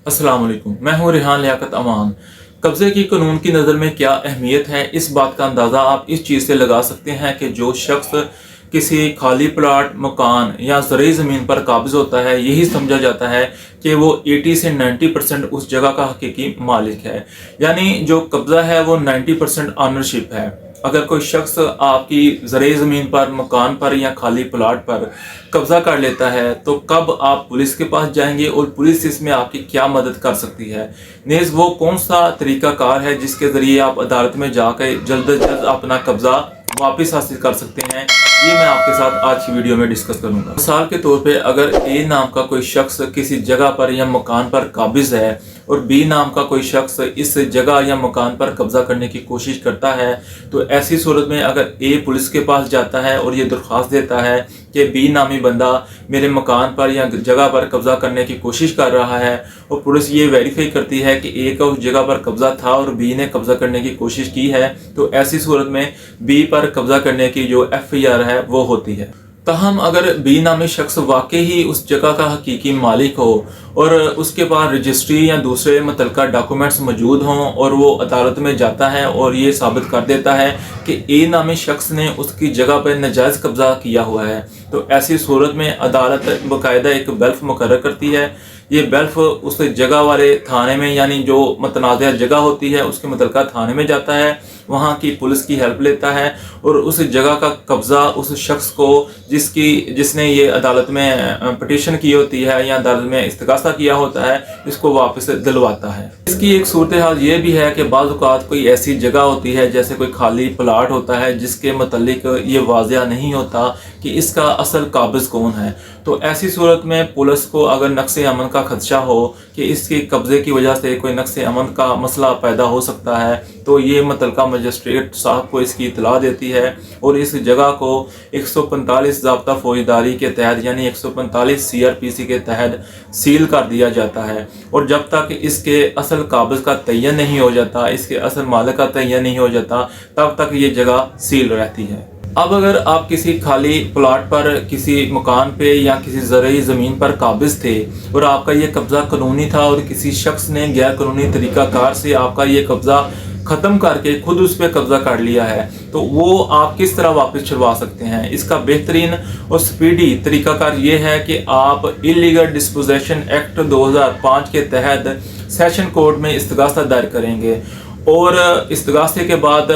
अस्सलाम वालेकुम, मैं हूं रेहान लियाकत अमान। कब्ज़े की कानून की नज़र में क्या अहमियत है, इस बात का अंदाज़ा आप इस चीज़ से लगा सकते हैं कि जो शख्स किसी खाली प्लाट, मकान या ज़रूरी ज़मीन पर काबिज़ होता है, यही समझा जाता है कि वो 80 से 90% उस जगह का हकीकी मालिक है। यानी जो कब्ज़ा है वो 90% ऑनरशिप है। अगर कोई शख्स आपकी ज़रूरी ज़मीन पर, मकान पर या खाली प्लाट पर कब्ज़ा कर लेता है, तो कब आप पुलिस के पास जाएंगे और पुलिस इसमें आपकी क्या मदद कर सकती है? नेज़ वो कौन सा तरीक़ाकार है जिसके ज़रिए आप अदालत में जाकर जल्द अज जल्द अपना कब्ज़ा वापस हासिल कर सकते हैं? ये मैं आपके साथ आज की वीडियो में डिस्कस करूंगा। मिसाल के तौर पे अगर ए नाम का कोई शख्स किसी जगह पर या मकान पर काबिज़ है और बी नाम का कोई शख्स इस जगह या मकान पर कब्ज़ा करने की कोशिश करता है, तो ऐसी सूरत में अगर ए पुलिस के पास जाता है और ये दरख्वास्त देता है कि बी नामी बंदा मेरे मकान पर या जगह पर कब्ज़ा करने की कोशिश कर रहा है, और पुलिस ये वेरीफाई करती है कि ए का उस जगह पर कब्ज़ा था और बी ने कब्ज़ा करने की कोशिश की है, तो ऐसी सूरत में बी पर कब्ज़ा करने की जो FIR है वो होती है। तहम अगर बी नामी शख्स वाकई ही उस जगह का हकीकी मालिक हो और उसके पास रजिस्ट्री या दूसरे मुतल्लिका डॉक्यूमेंट्स मौजूद हों और वो अदालत में जाता है और ये साबित कर देता है कि ए नामी शख्स ने उसकी जगह पर नाजायज़ कब्ज़ा किया हुआ है, तो ऐसी सूरत में अदालत बाकायदा एक बेल्फ मुकर्रर करती है। ये बेल्फ उस जगह वाले थाने में, यानी जो मुतनाज़ा जगह होती है उसके मुतल्लिका थाने में जाता है, वहाँ की पुलिस की हेल्प लेता है और उस जगह का कब्ज़ा उस शख्स को जिसने ये अदालत में पिटीशन की होती है या अदालत में इस्तग़ासा किया होता है, इसको वापस दिलवाता है। इसकी एक सूरत हाल ये भी है कि बाज़ औक़ात कोई ऐसी जगह होती है, जैसे कोई खाली प्लाट होता है जिसके मुतल्लिक ये वाज़िया नहीं होता कि इसका असल काबिज़ कौन है, तो ऐसी सूरत में पुलिस को अगर नक्शे अमन का खदशा हो कि इसके कब्ज़े की वजह से कोई नक्शे अमन का मसला पैदा हो सकता है, तो ये मुतल्लिका मजिस्ट्रेट साहब को इसकी इतला देती है और इस जगह को 145 ज़ाब्ता फौजदारी के तहत यानी 145 CRPC के तहत सील कर दिया जाता है, और जब तक इसके असल काबिज़ का तयन नहीं हो जाता, इसके असल मालिक का तयन नहीं हो जाता, तब तक ये जगह सील रहती है। अब अगर आप किसी खाली प्लाट पर, किसी मकान पे या किसी ज़रूरी ज़मीन पर काबिज़ थे और आपका ये कब्ज़ा कानूनी था और किसी शख्स ने गैर कानूनी तरीक़ाकार से आपका ये कब्ज़ा ख़त्म करके खुद उस पर कब्ज़ा कर लिया है, तो वो आप किस तरह वापस छुड़वा सकते हैं? इसका बेहतरीन और स्पीडी तरीक़ाकार ये है कि आप इलीगल डिस्पोजेशन एक्ट 2005 के तहत सेशन कोर्ट में इस्तग़ासा दायर करेंगे और इस्तग़ासे के बाद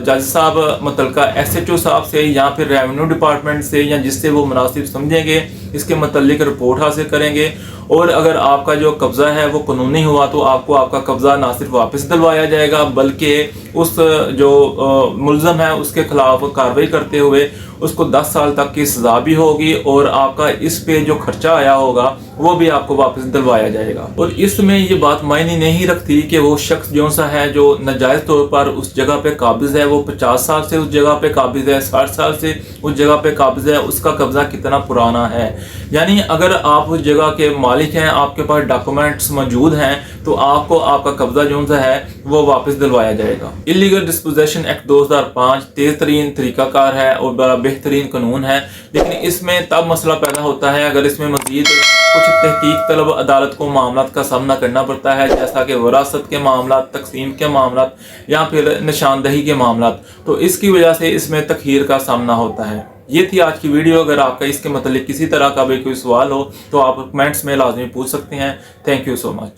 जज साहब मुतल्लिका SHO साहब से या फिर रेवेन्यू डिपार्टमेंट से या जिससे वो मुनासिब समझेंगे इसके मुतल्लिक रिपोर्ट हासिल करेंगे, और अगर आपका जो कब्ज़ा है वो कानूनी हुआ तो आपको आपका कब्ज़ा ना सिर्फ वापस दिलवाया जाएगा बल्कि उस जो मुल्ज़म है उसके खिलाफ कार्रवाई करते हुए उसको 10 साल तक की सज़ा भी होगी और आपका इस पे जो खर्चा आया होगा वो भी आपको वापस दिलवाया जाएगा। और इसमें ये बात मायने नहीं रखती कि वो शख्स जो सा है जो नाजायज़ तौर पर उस जगह पे काबिज़ है, वो 50 साल से उस जगह पे काबिज़ है, 60 साल से उस जगह पे काबिज़ है, उसका कब्ज़ा कितना पुराना है। यानी अगर आप उस जगह के मालिक हैं, आपके पास डॉक्यूमेंट्स मौजूद हैं, तो आपको आपका कब्ज़ा जो सा है वो वापस दिलवाया जाएगा। इलीगल डिस्पोजेशन एक्ट 2005 तेज़ तरीन तरीक़ाकार है और बड़ा बेहतरीन कानून है, लेकिन इसमें तब मसला पैदा होता है अगर इसमें मज़ीद कुछ तहकीक तलब अदालत को मामलात का सामना करना पड़ता है, जैसा कि वरासत के मामलात, तकसीम के मामलात या फिर निशानदही के मामलात, तो इसकी वजह से इसमें तख़ीर का सामना होता है। ये थी आज की वीडियो। अगर आपका इसके मतलब किसी तरह का भी कोई सवाल हो तो आप कमेंट्स में लाजमी पूछ सकते हैं। Thank you so much.